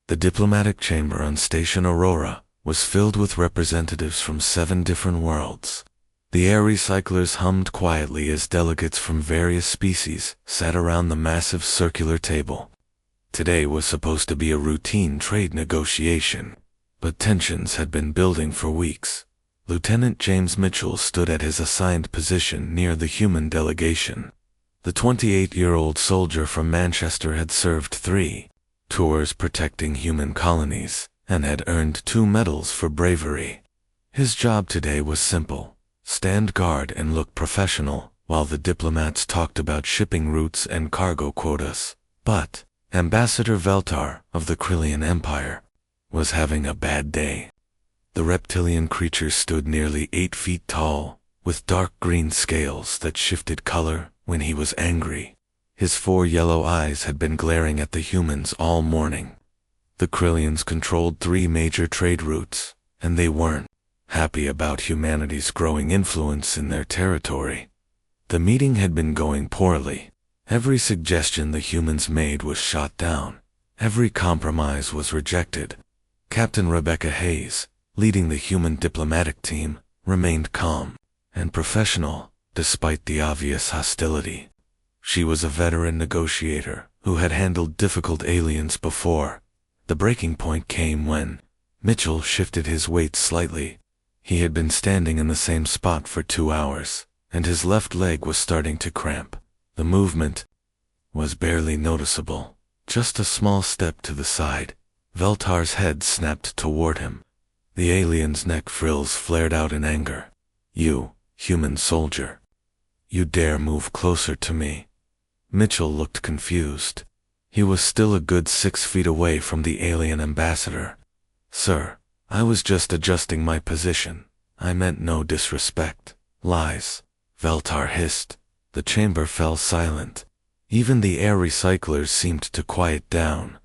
The diplomatic chamber on Station Aurora was filled with representatives from 7 different worlds. The air recyclers hummed quietly as delegates from various species sat around the massive circular table. Today was supposed to be a routine trade negotiation, but tensions had been building for weeks. Lieutenant James Mitchell stood at his assigned position near the human delegation. The 28-year-old soldier from Manchester had served 3 tours protecting human colonies and had earned 2 medals for bravery. His job today was simple: stand guard and look professional while the diplomats talked about shipping routes and cargo quotas. But Ambassador Veltar of the Krillian Empire was having a bad day. The reptilian creature stood nearly 8 feet tall, with dark green scales that shifted color when he was angry. His 4 yellow eyes had been glaring at the humans all morning. The Krillians controlled 3 major trade routes, and they weren't happy about humanity's growing influence in their territory. The meeting had been going poorly. Every suggestion the humans made was shot down. Every compromise was rejected. Captain Rebecca Hayes, leading the human diplomatic team, remained calm and professional despite the obvious hostility. She was a veteran negotiator who had handled difficult aliens before. The breaking point came when Mitchell shifted his weight slightly. He had been standing in the same spot for 2 hours, and his left leg was starting to cramp. The movement was barely noticeable. Just a small step to the side. Veltar's head snapped toward him. The alien's neck frills flared out in anger. "You, human soldier. You dare move closer to me?" Mitchell looked confused. He was still a good 6 feet away from the alien ambassador. "Sir, I was just adjusting my position. I meant no disrespect." "Lies," Veltar hissed. The chamber fell silent. Even the air recyclers seemed to quiet down.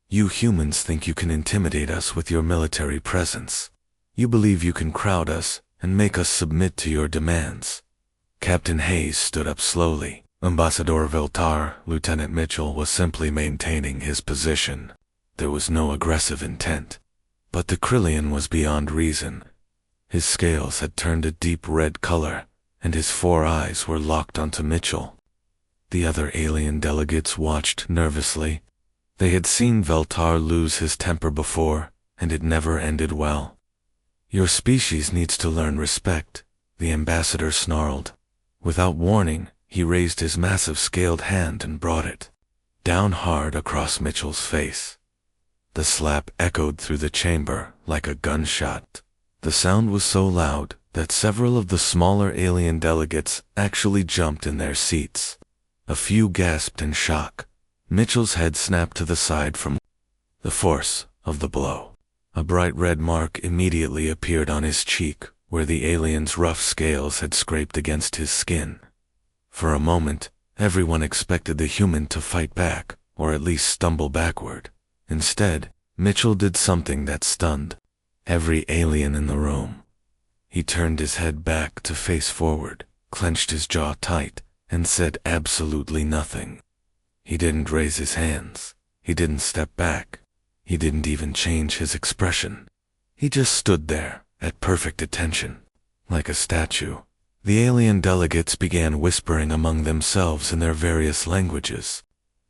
"You humans think you can intimidate us with your military presence. You believe you can crowd us and make us submit to your demands." Captain Hayes stood up slowly. Ambassador Veltar, Lieutenant Mitchell was simply maintaining his position. There was no aggressive intent. But the Krillian was beyond reason. His scales had turned a deep red color, and his 4 eyes were locked onto Mitchell. The other alien delegates watched nervously. They had seen Veltar lose his temper before, and it never ended well. "Your species needs to learn respect," the ambassador snarled. Without warning, he raised his massive scaled hand and brought it down hard across Mitchell's face. The slap echoed through the chamber like a gunshot. The sound was so loud that several of the smaller alien delegates actually jumped in their seats. A few gasped in shock. Mitchell's head snapped to the side from the force of the blow. A bright red mark immediately appeared on his cheek, where the alien's rough scales had scraped against his skin. For a moment, everyone expected the human to fight back, or at least stumble backward. Instead, Mitchell did something that stunned every alien in the room. He turned his head back to face forward, clenched his jaw tight, and said absolutely nothing. He didn't raise his hands. He didn't step back. He didn't even change his expression. He just stood there, at perfect attention, like a statue. The alien delegates began whispering among themselves in their various languages.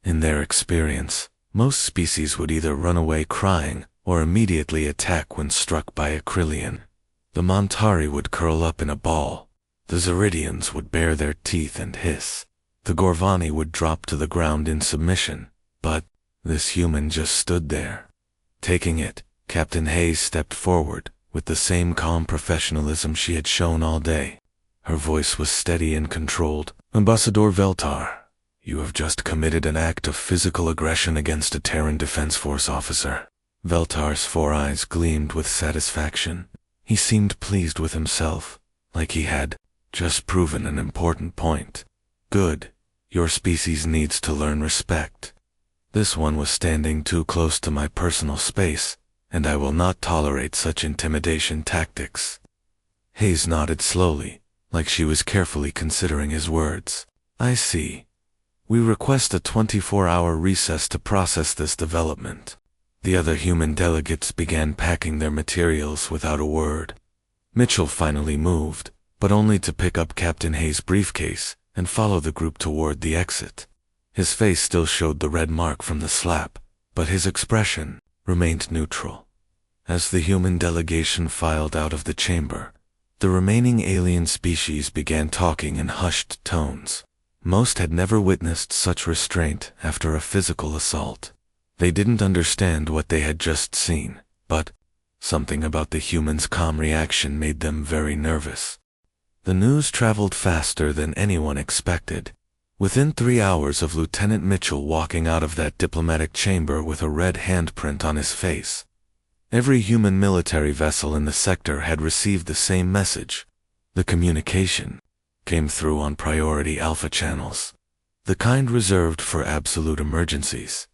In their experience, most species would either run away crying or immediately attack when struck by a Krillian. The Montari would curl up in a ball. The Zeridians would bare their teeth and hiss. The Gorvani would drop to the ground in submission. But this human just stood there. Taking it, Captain Hayes stepped forward with the same calm professionalism she had shown all day. Her voice was steady and controlled. "Ambassador Veltar, you have just committed an act of physical aggression against a Terran Defense Force officer." Veltar's 4 eyes gleamed with satisfaction. He seemed pleased with himself, like he had just proven an important point. "Good. Your species needs to learn respect. This one was standing too close to my personal space, and I will not tolerate such intimidation tactics." Hayes nodded slowly, like she was carefully considering his words. "I see. We request a 24-hour recess to process this development." The other human delegates began packing their materials without a word. Mitchell finally moved, but only to pick up Captain Hayes' briefcase and follow the group toward the exit. His face still showed the red mark from the slap, but his expression remained neutral. As the human delegation filed out of the chamber, the remaining alien species began talking in hushed tones. Most had never witnessed such restraint after a physical assault. They didn't understand what they had just seen, but something about the humans' calm reaction made them very nervous. The news traveled faster than anyone expected. Within 3 hours of Lieutenant Mitchell walking out of that diplomatic chamber with a red handprint on his face, every human military vessel in the sector had received the same message. The communication came through on priority alpha channels, the kind reserved for absolute emergencies.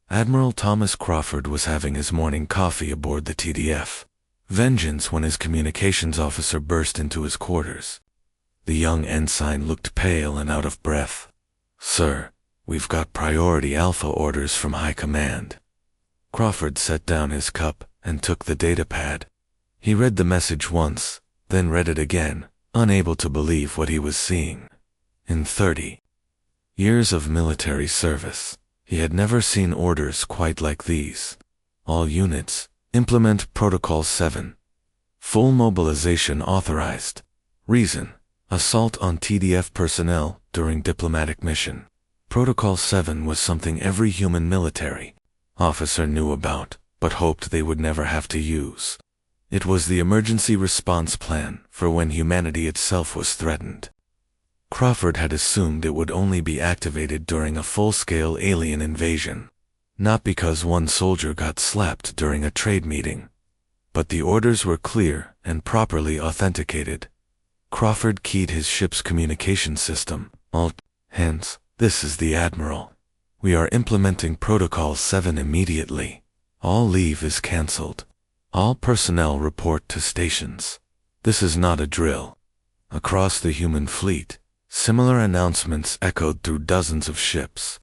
Admiral Thomas Crawford was having his morning coffee aboard the TDF Vengeance when his communications officer burst into his quarters. The young ensign looked pale and out of breath. "Sir, we've got priority alpha orders from High Command." Crawford set down his cup and took the datapad. He read the message once, then read it again, unable to believe what he was seeing. In 30 years of military service, he had never seen orders quite like these. All units, implement Protocol 7. Full mobilization authorized. Reason: assault on TDF personnel during diplomatic mission. Protocol 7 was something every human military officer knew about, but hoped they would never have to use. It was the emergency response plan for when humanity itself was threatened. Crawford had assumed it would only be activated during a full-scale alien invasion, not because one soldier got slapped during a trade meeting. But the orders were clear and properly authenticated. Crawford keyed his ship's communication system. "All hands, this is the Admiral. We are implementing Protocol 7 immediately. All leave is cancelled. All personnel report to stations. This is not a drill." Across the human fleet, similar announcements echoed through dozens of ships.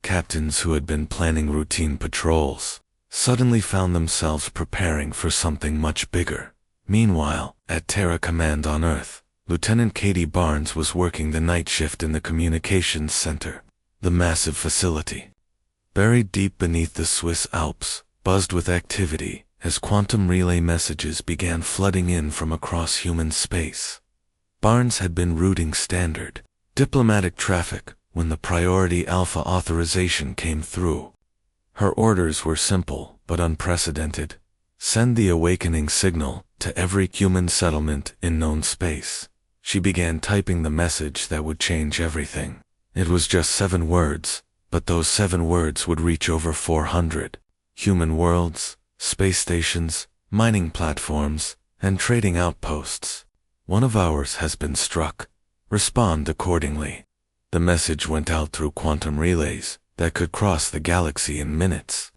Captains who had been planning routine patrols suddenly found themselves preparing for something much bigger. Meanwhile, at Terra Command on Earth, Lieutenant Katie Barnes was working the night shift in the communications center. The massive facility, buried deep beneath the Swiss Alps, buzzed with activity as quantum relay messages began flooding in from across human space. Barnes had been routing standard diplomatic traffic when the priority alpha authorization came through. Her orders were simple but unprecedented. Send the awakening signal to every human settlement in known space. She began typing the message that would change everything. It was just 7 words, but those 7 words would reach over 400 human worlds, space stations, mining platforms, and trading outposts. "One of ours has been struck. Respond accordingly." The message went out through quantum relays that could cross the galaxy in minutes.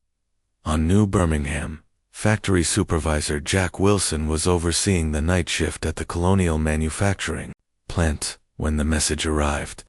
On New Birmingham, factory supervisor Jack Wilson was overseeing the night shift at the Colonial Manufacturing plant when the message arrived.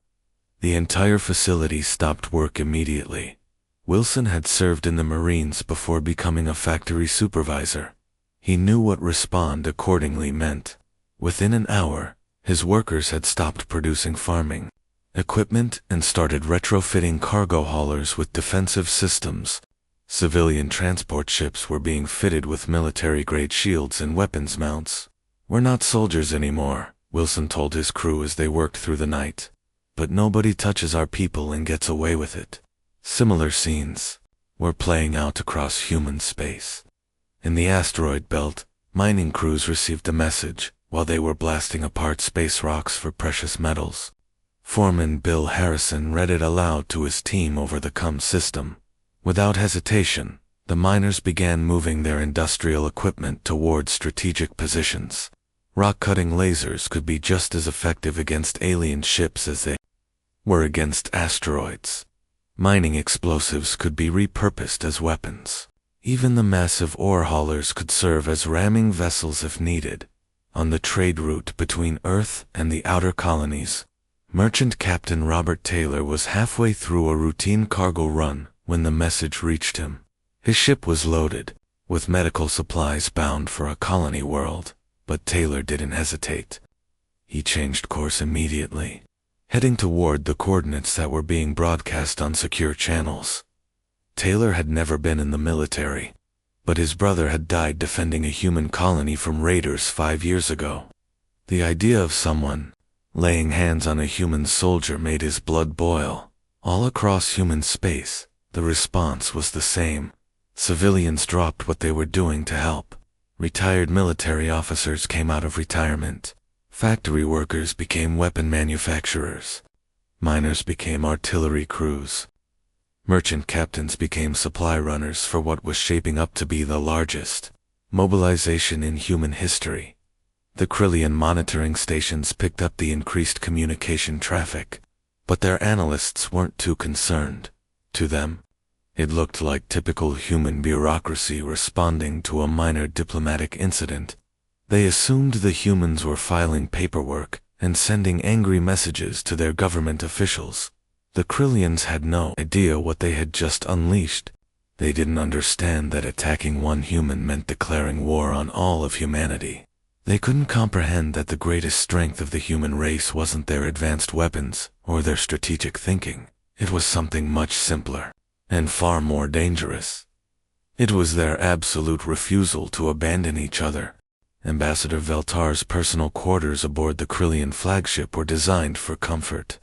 The entire facility stopped work immediately. Wilson had served in the Marines before becoming a factory supervisor. He knew what respond accordingly meant. Within an hour, his workers had stopped producing farming equipment and started retrofitting cargo haulers with defensive systems. Civilian transport ships were being fitted with military-grade shields and weapons mounts. "We're not soldiers anymore," Wilson told his crew as they worked through the night. "But nobody touches our people and gets away with it." Similar scenes were playing out across human space. In the asteroid belt, mining crews received a message while they were blasting apart space rocks for precious metals. Foreman Bill Harrison read it aloud to his team over the COM system. Without hesitation, the miners began moving their industrial equipment toward strategic positions. Rock-cutting lasers could be just as effective against alien ships as they were against asteroids. Mining explosives could be repurposed as weapons. Even the massive ore haulers could serve as ramming vessels if needed. On the trade route between Earth and the outer colonies, Merchant Captain Robert Taylor was halfway through a routine cargo run when the message reached him. His ship was loaded, with medical supplies bound for a colony world, but Taylor didn't hesitate. He changed course immediately, heading toward the coordinates that were being broadcast on secure channels. Taylor had never been in the military, but his brother had died defending a human colony from raiders 5 years ago. The idea of someone laying hands on a human soldier made his blood boil. All across human space, the response was the same. Civilians dropped what they were doing to help. Retired military officers came out of retirement. Factory workers became weapon manufacturers. Miners became artillery crews. Merchant captains became supply runners for what was shaping up to be the largest mobilization in human history. The Krillian monitoring stations picked up the increased communication traffic, but their analysts weren't too concerned. To them, it looked like typical human bureaucracy responding to a minor diplomatic incident. They assumed the humans were filing paperwork and sending angry messages to their government officials. The Krillians had no idea what they had just unleashed. They didn't understand that attacking one human meant declaring war on all of humanity. They couldn't comprehend that the greatest strength of the human race wasn't their advanced weapons or their strategic thinking. It was something much simpler and far more dangerous. It was their absolute refusal to abandon each other. Ambassador Veltar's personal quarters aboard the Krillian flagship were designed for comfort.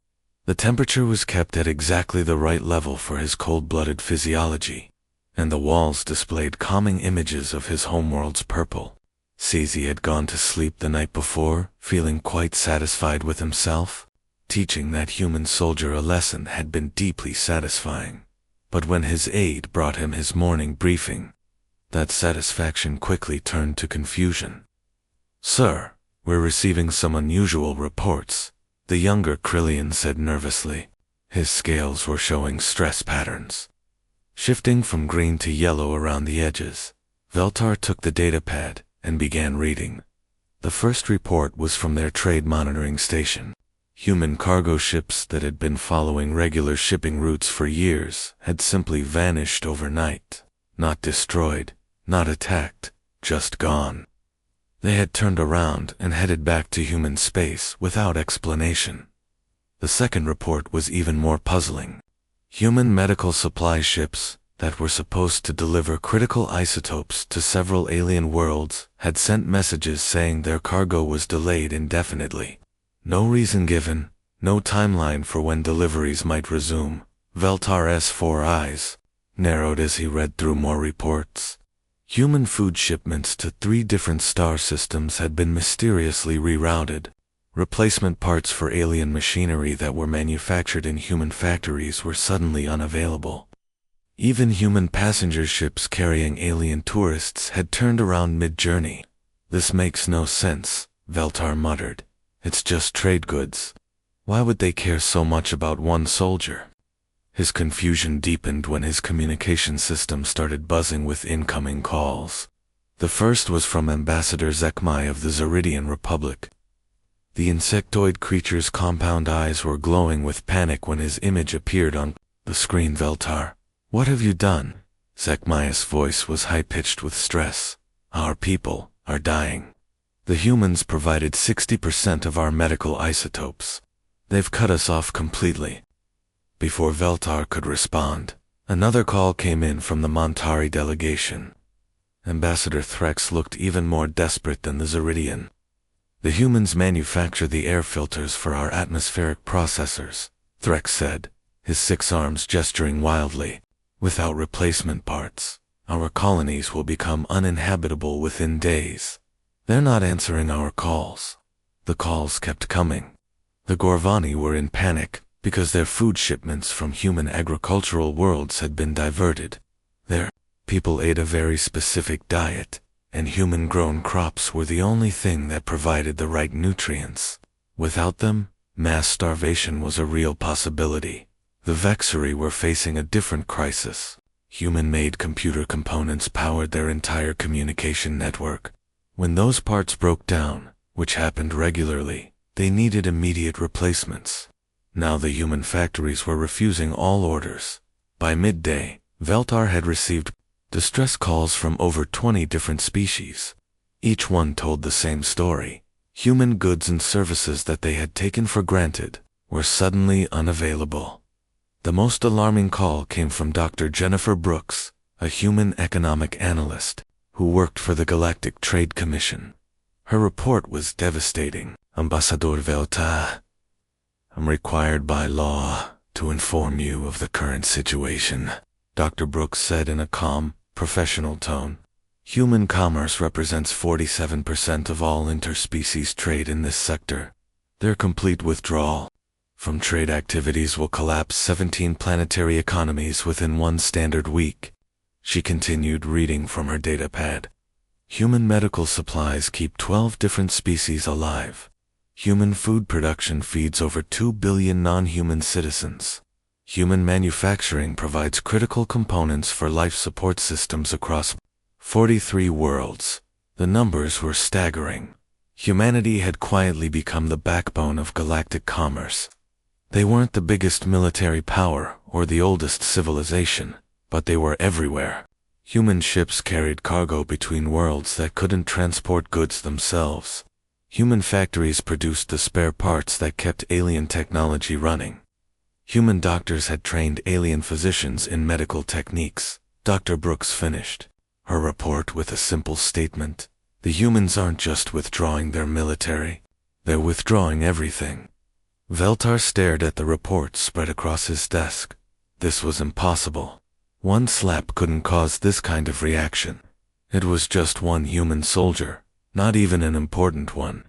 The temperature was kept at exactly the right level for his cold-blooded physiology, and the walls displayed calming images of his homeworld's purple. Caesar had gone to sleep the night before, feeling quite satisfied with himself. Teaching that human soldier a lesson had been deeply satisfying. But when his aide brought him his morning briefing, that satisfaction quickly turned to confusion. "Sir, we're receiving some unusual reports," the younger Krillian said nervously. His scales were showing stress patterns, shifting from green to yellow around the edges. Veltar took the datapad and began reading. The first report was from their trade monitoring station. Human cargo ships that had been following regular shipping routes for years had simply vanished overnight. Not destroyed, not attacked, just gone. They had turned around and headed back to human space without explanation. The second report was even more puzzling. Human medical supply ships that were supposed to deliver critical isotopes to several alien worlds had sent messages saying their cargo was delayed indefinitely. No reason given, no timeline for when deliveries might resume. Veltar's 4 eyes narrowed as he read through more reports. Human food shipments to 3 different star systems had been mysteriously rerouted. Replacement parts for alien machinery that were manufactured in human factories were suddenly unavailable. Even human passenger ships carrying alien tourists had turned around mid-journey. "This makes no sense," Veltar muttered. "It's just trade goods. Why would they care so much about one soldier?" His confusion deepened when his communication system started buzzing with incoming calls. The first was from Ambassador Zekmai of the Zeridian Republic. The insectoid creature's compound eyes were glowing with panic when his image appeared on the screen. "Veltar, what have you done?" Zekmai's voice was high-pitched with stress. "Our people are dying. The humans provided 60% of our medical isotopes. They've cut us off completely." Before Veltar could respond, another call came in from the Montari delegation. Ambassador Threx looked even more desperate than the Zeridian. "The humans manufacture the air filters for our atmospheric processors," Threx said, his 6 arms gesturing wildly. "Without replacement parts, our colonies will become uninhabitable within days. They're not answering our calls." The calls kept coming. The Gorvani were in panic because their food shipments from human agricultural worlds had been diverted. Their people ate a very specific diet, and human-grown crops were the only thing that provided the right nutrients. Without them, mass starvation was a real possibility. The Vexari were facing a different crisis. Human-made computer components powered their entire communication network. When those parts broke down, which happened regularly, they needed immediate replacements. Now the human factories were refusing all orders. By midday, Veltar had received Distress calls from over 20 different species. Each one told the same story. Human goods and services that they had taken for granted were suddenly unavailable. The most alarming call came from Dr. Jennifer Brooks, a human economic analyst who worked for the Galactic Trade Commission. Her report was devastating. Ambassador Velta, I'm required by law to inform you of the current situation, Dr. Brooks said in a calm, professional tone. Human commerce represents 47% of all interspecies trade in this sector. Their complete withdrawal from trade activities will collapse 17 planetary economies within one standard week. She continued reading from her datapad. Human medical supplies keep 12 different species alive. Human food production feeds over 2 billion non-human citizens. Human manufacturing provides critical components for life support systems across 43 worlds. The numbers were staggering. Humanity had quietly become the backbone of galactic commerce. They weren't the biggest military power or the oldest civilization, but they were everywhere. Human ships carried cargo between worlds that couldn't transport goods themselves. Human factories produced the spare parts that kept alien technology running. Human doctors had trained alien physicians in medical techniques. Dr. Brooks finished her report with a simple statement. The humans aren't just withdrawing their military, they're withdrawing everything. Veltar stared at the report spread across his desk. This was impossible. One slap couldn't cause this kind of reaction. It was just one human soldier, not even an important one.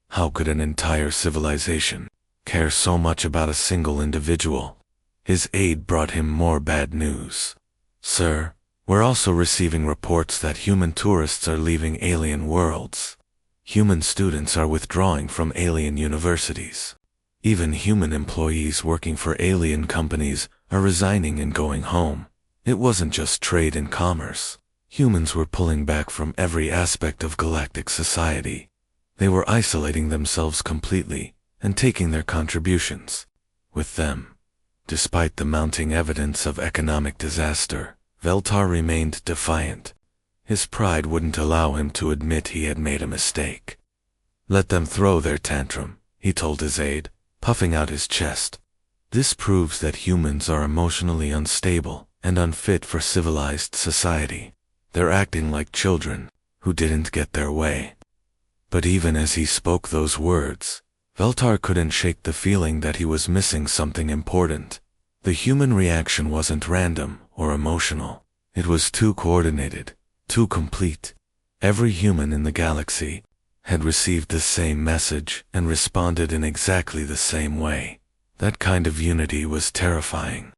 How could an entire civilization care so much about a single individual? His aide brought him more bad news. Sir, we're also receiving reports that human tourists are leaving alien worlds. Human students are withdrawing from alien universities. Even human employees working for alien companies are resigning and going home. It wasn't just trade and commerce. Humans were pulling back from every aspect of galactic society. They were isolating themselves completely and taking their contributions with them. Despite the mounting evidence of economic disaster, Veltar remained defiant. His pride wouldn't allow him to admit he had made a mistake. Let them throw their tantrum, he told his aide, puffing out his chest. This proves that humans are emotionally unstable and unfit for civilized society. They're acting like children who didn't get their way. But even as he spoke those words, Veltar couldn't shake the feeling that he was missing something important. The human reaction wasn't random or emotional. It was too coordinated, too complete. Every human in the galaxy had received the same message and responded in exactly the same way. That kind of unity was terrifying.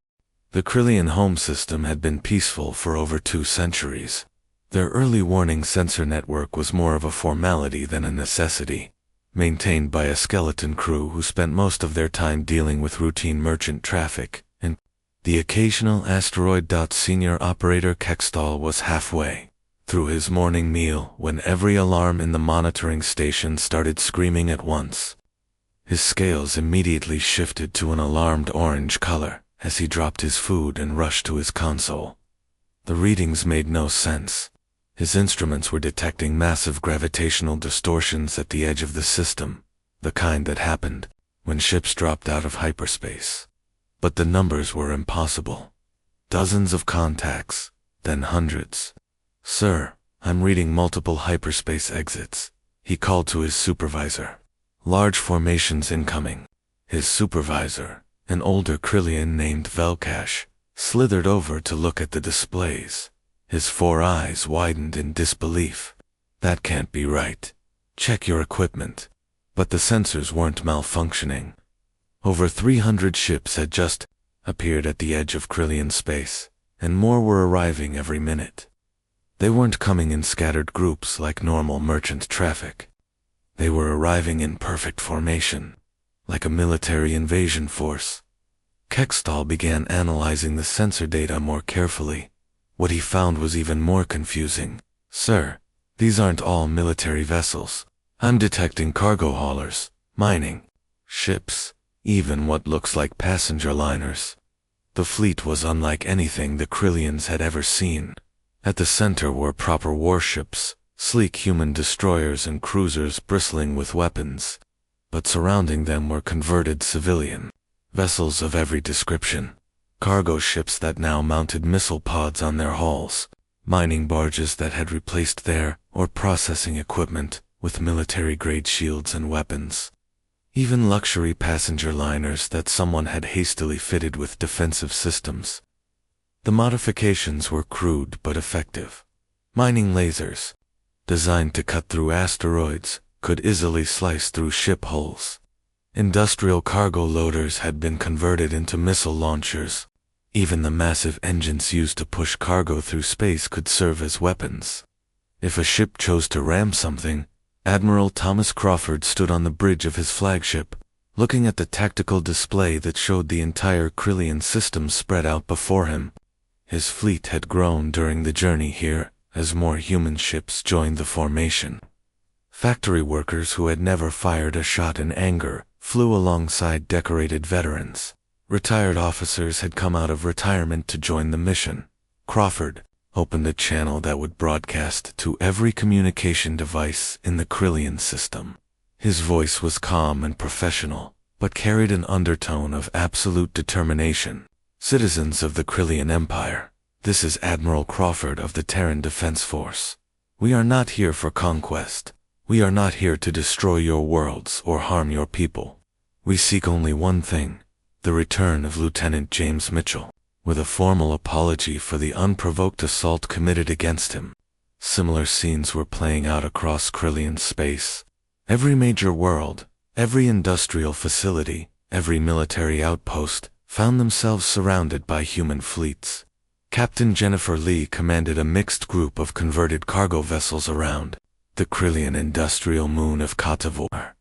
The Krillian home system had been peaceful for over 2 centuries. Their early warning sensor network was more of a formality than a necessity, maintained by a skeleton crew who spent most of their time dealing with routine merchant traffic, and the occasional asteroid. Senior operator Kextal was halfway through his morning meal when every alarm in the monitoring station started screaming at once. His scales immediately shifted to an alarmed orange color as he dropped his food and rushed to his console. The readings made no sense. His instruments were detecting massive gravitational distortions at the edge of the system, the kind that happened when ships dropped out of hyperspace. But the numbers were impossible. Dozens of contacts, then hundreds. Sir, I'm reading multiple hyperspace exits, he called to his supervisor. Large formations incoming. His supervisor, an older Krillian named Velkash, slithered over to look at the displays. His 4 eyes widened in disbelief. That can't be right. Check your equipment. But the sensors weren't malfunctioning. Over 300 ships had just appeared at the edge of Krillian space, and more were arriving every minute. They weren't coming in scattered groups like normal merchant traffic. They were arriving in perfect formation, like a military invasion force. Kextal began analyzing the sensor data more carefully. What he found was even more confusing. Sir, these aren't all military vessels. I'm detecting cargo haulers, mining, ships, even what looks like passenger liners. The fleet was unlike anything the Krillians had ever seen. At the center were proper warships, sleek human destroyers and cruisers bristling with weapons, but surrounding them were converted civilian vessels of every description. Cargo ships that now mounted missile pods on their hulls, mining barges that had replaced their or processing equipment with military-grade shields and weapons. Even luxury passenger liners that someone had hastily fitted with defensive systems. The modifications were crude but effective. Mining lasers, designed to cut through asteroids, could easily slice through ship hulls. Industrial cargo loaders had been converted into missile launchers. Even the massive engines used to push cargo through space could serve as weapons. If a ship chose to ram something, Admiral Thomas Crawford stood on the bridge of his flagship, looking at the tactical display that showed the entire Krillian system spread out before him. His fleet had grown during the journey here, as more human ships joined the formation. Factory workers who had never fired a shot in anger flew alongside decorated veterans. Retired officers had come out of retirement to join the mission. Crawford opened a channel that would broadcast to every communication device in the Krillian system. His voice was calm and professional, but carried an undertone of absolute determination. Citizens of the Krillian Empire, this is Admiral Crawford of the Terran Defense Force. We are not here for conquest. We are not here to destroy your worlds or harm your people. We seek only one thing, the return of Lieutenant James Mitchell, with a formal apology for the unprovoked assault committed against him. Similar scenes were playing out across Krillian space. Every major world, every industrial facility, every military outpost found themselves surrounded by human fleets. Captain Jennifer Lee commanded a mixed group of converted cargo vessels around the Krillian industrial moon of Katavor.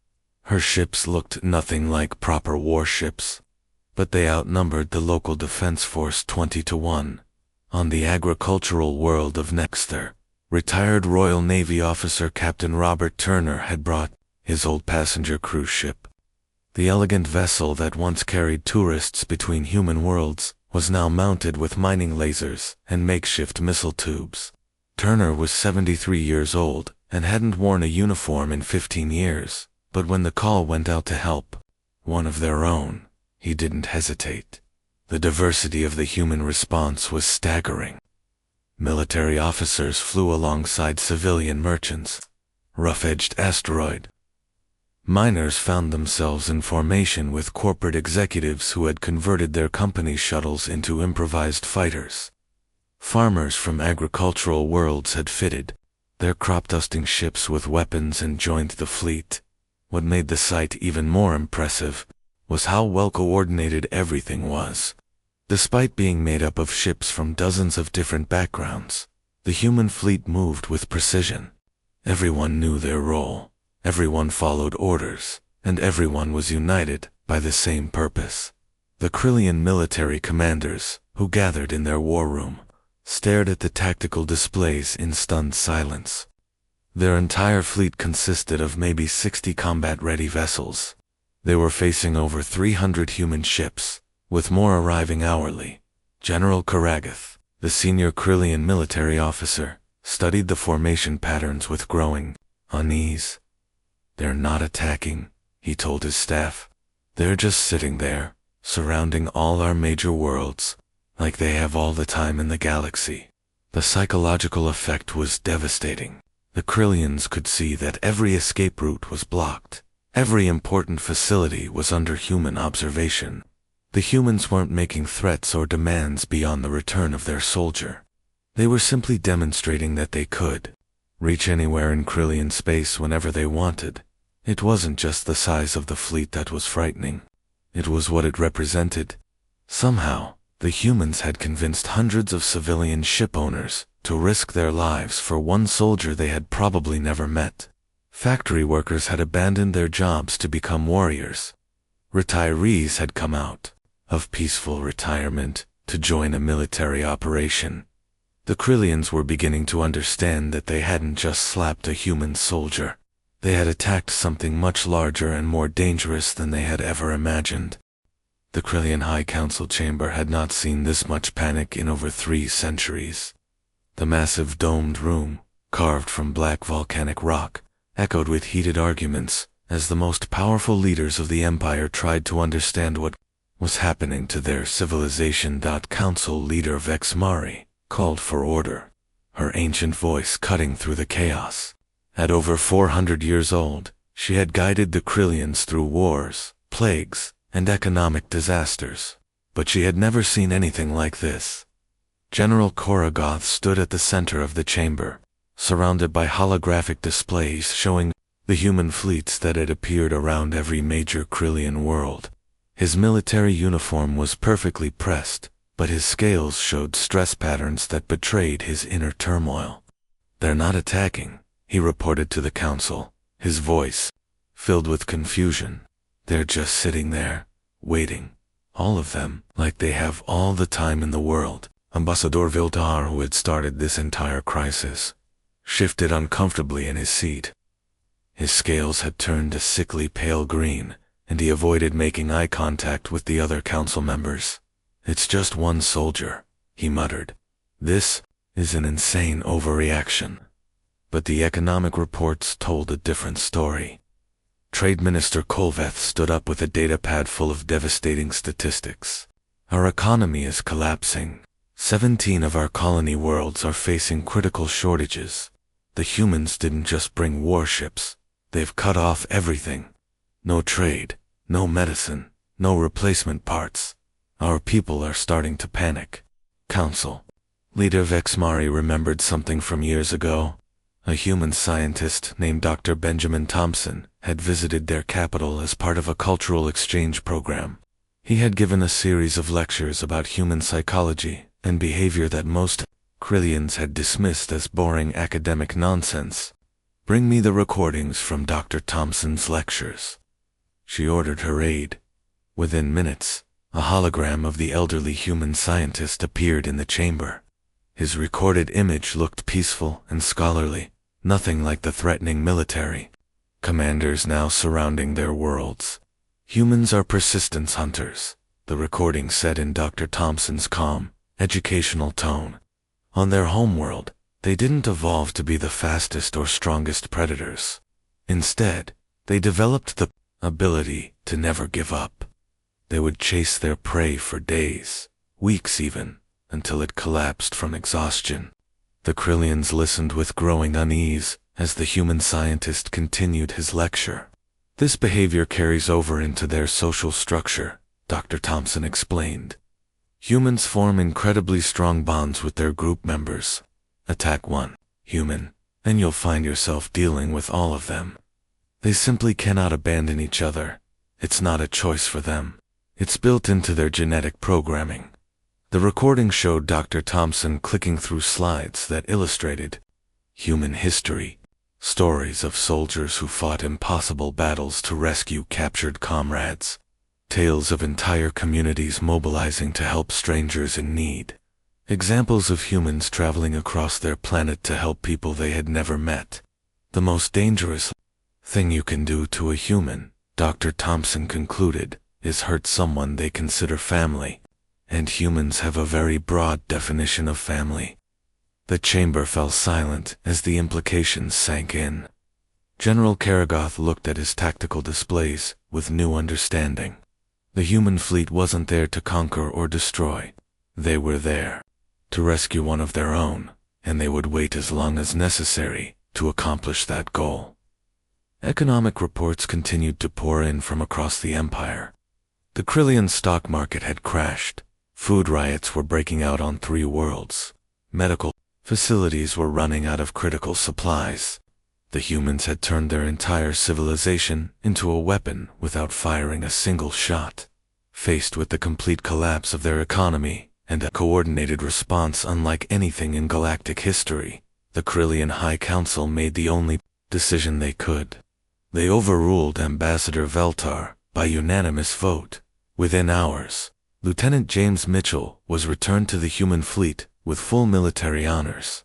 Her ships looked nothing like proper warships, but they outnumbered the local defense force 20-1. On the agricultural world of Nexter, retired Royal Navy officer Captain Robert Turner had brought his old passenger cruise ship. The elegant vessel that once carried tourists between human worlds was now mounted with mining lasers and makeshift missile tubes. Turner was 73 years old and hadn't worn a uniform in 15 years, but when the call went out to help one of their own, he didn't hesitate. The diversity of the human response was staggering. Military officers flew alongside civilian merchants. Rough-edged asteroid. Miners found themselves in formation with corporate executives who had converted their company shuttles into improvised fighters. Farmers from agricultural worlds had fitted their crop-dusting ships with weapons and joined the fleet. What made the sight even more impressive was how well-coordinated everything was. Despite being made up of ships from dozens of different backgrounds, the human fleet moved with precision. Everyone knew their role, everyone followed orders, and everyone was united by the same purpose. The Krillian military commanders, who gathered in their war room, stared at the tactical displays in stunned silence. Their entire fleet consisted of maybe 60 combat-ready vessels. They were facing over 300 human ships, with more arriving hourly. General Karagath, the senior Krillian military officer, studied the formation patterns with growing unease. They're not attacking, he told his staff. They're just sitting there, surrounding all our major worlds, like they have all the time in the galaxy. The psychological effect was devastating. The Krillians could see that every escape route was blocked. Every important facility was under human observation. The humans weren't making threats or demands beyond the return of their soldier. They were simply demonstrating that they could reach anywhere in Krillian space whenever they wanted. It wasn't just the size of the fleet that was frightening. It was what it represented. Somehow, the humans had convinced hundreds of civilian ship owners to risk their lives for one soldier they had probably never met. Factory workers had abandoned their jobs to become warriors. Retirees had come out of peaceful retirement to join a military operation. The Krillians were beginning to understand that they hadn't just slapped a human soldier. They had attacked something much larger and more dangerous than they had ever imagined. The Krillian High Council chamber had not seen this much panic in over 3 centuries. The massive domed room, carved from black volcanic rock, echoed with heated arguments as the most powerful leaders of the Empire tried to understand what was happening to their civilization. Council leader Vex Mari called for order, her ancient voice cutting through the chaos. At over 400 years old, she had guided the Krillians through wars, plagues, and economic disasters, but she had never seen anything like this. General Koragoth stood at the center of the chamber, surrounded by holographic displays showing the human fleets that had appeared around every major Krillian world. His military uniform was perfectly pressed, but his scales showed stress patterns that betrayed his inner turmoil. "They're not attacking," he reported to the council, his voice filled with confusion. "They're just sitting there, waiting. All of them, like they have all the time in the world." Ambassador Viltar, who had started this entire crisis, shifted uncomfortably in his seat. His scales had turned a sickly pale green, and he avoided making eye contact with the other council members. "It's just one soldier," he muttered. "This is an insane overreaction." But the economic reports told a different story. Trade Minister Kolveth stood up with a data pad full of devastating statistics. "Our economy is collapsing. 17 of our colony worlds are facing critical shortages. The humans didn't just bring warships, they've cut off everything. No trade, no medicine, no replacement parts. Our people are starting to panic." Council leader Vex Mari remembered something from years ago. A human scientist named Dr. Benjamin Thompson had visited their capital as part of a cultural exchange program. He had given a series of lectures about human psychology and behavior that most Krillians had dismissed as boring academic nonsense. "Bring me the recordings from Dr. Thompson's lectures," she ordered her aide. Within minutes, a hologram of the elderly human scientist appeared in the chamber. His recorded image looked peaceful and scholarly, nothing like the threatening military commanders now surrounding their worlds. "Humans are persistence hunters," the recording said in Dr. Thompson's calm, educational tone. "On their homeworld, they didn't evolve to be the fastest or strongest predators. Instead, they developed the ability to never give up. They would chase their prey for days, weeks even, until it collapsed from exhaustion." The Krillians listened with growing unease as the human scientist continued his lecture. "This behavior carries over into their social structure," Dr. Thompson explained. "Humans form incredibly strong bonds with their group members. Attack one human, and you'll find yourself dealing with all of them. They simply cannot abandon each other. It's not a choice for them. It's built into their genetic programming." The recording showed Dr. Thompson clicking through slides that illustrated human history, stories of soldiers who fought impossible battles to rescue captured comrades, tales of entire communities mobilizing to help strangers in need, examples of humans traveling across their planet to help people they had never met. "The most dangerous thing you can do to a human," Dr. Thompson concluded, "is hurt someone they consider family. And humans have a very broad definition of family." The chamber fell silent as the implications sank in. General Karagoth looked at his tactical displays with new understanding. The human fleet wasn't there to conquer or destroy. They were there to rescue one of their own, and they would wait as long as necessary to accomplish that goal. Economic reports continued to pour in from across the Empire. The Krillian stock market had crashed. Food riots were breaking out on 3 worlds. Medical facilities were running out of critical supplies. The humans had turned their entire civilization into a weapon without firing a single shot. Faced with the complete collapse of their economy and a coordinated response unlike anything in galactic history, the Krillian High Council made the only decision they could. They overruled Ambassador Veltar by unanimous vote. Within hours, Lieutenant James Mitchell was returned to the human fleet with full military honors.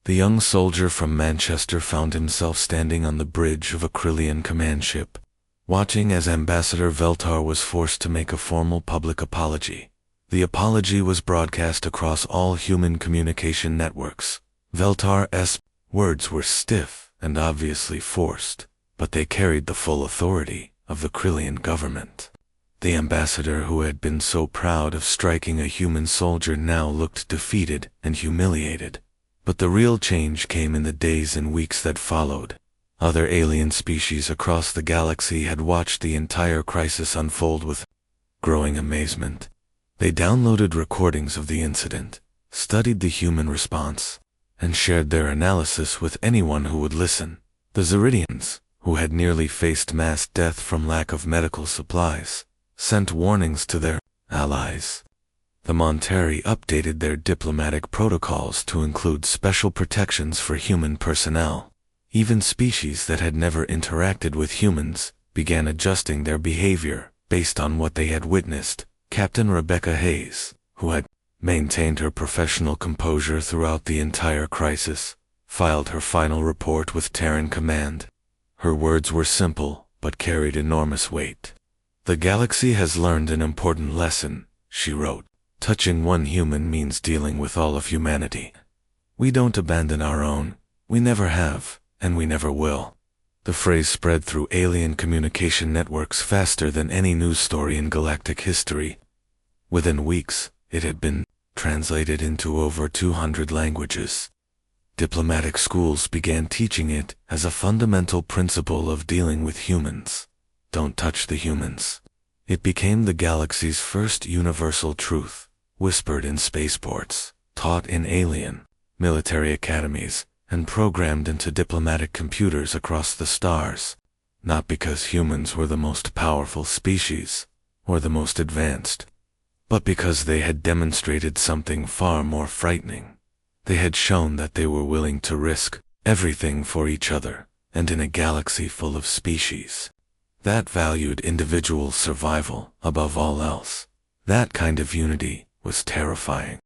The young soldier from Manchester found himself standing on the bridge of a Krillian command ship, watching as Ambassador Veltar was forced to make a formal public apology. The apology was broadcast across all human communication networks, Veltar's words were stiff and obviously forced, but they carried the full authority of the Krillian government. The ambassador who had been so proud of striking a human soldier now looked defeated and humiliated. But the real change came in the days and weeks that followed. Other alien species across the galaxy had watched the entire crisis unfold with growing amazement. They downloaded recordings of the incident, studied the human response, and shared their analysis with anyone who would listen. The Zeridians, who had nearly faced mass death from lack of medical supplies, sent warnings to their allies. The Monteri updated their diplomatic protocols to include special protections for human personnel. Even species that had never interacted with humans began adjusting their behavior based on what they had witnessed. Captain Rebecca Hayes, who had maintained her professional composure throughout the entire crisis, filed her final report with Terran Command. Her words were simple, but carried enormous weight. "The galaxy has learned an important lesson," she wrote. "Touching one human means dealing with all of humanity. We don't abandon our own. We never have, and we never will." The phrase spread through alien communication networks faster than any news story in galactic history. Within weeks, it had been translated into over 200 languages. Diplomatic schools began teaching it as a fundamental principle of dealing with humans. Don't touch the humans. It became the galaxy's first universal truth, whispered in spaceports, taught in alien military academies, and programmed into diplomatic computers across the stars, not because humans were the most powerful species, or the most advanced, but because they had demonstrated something far more frightening. They had shown that they were willing to risk everything for each other, and in a galaxy full of species that valued individual survival above all else. That kind of unity was terrifying.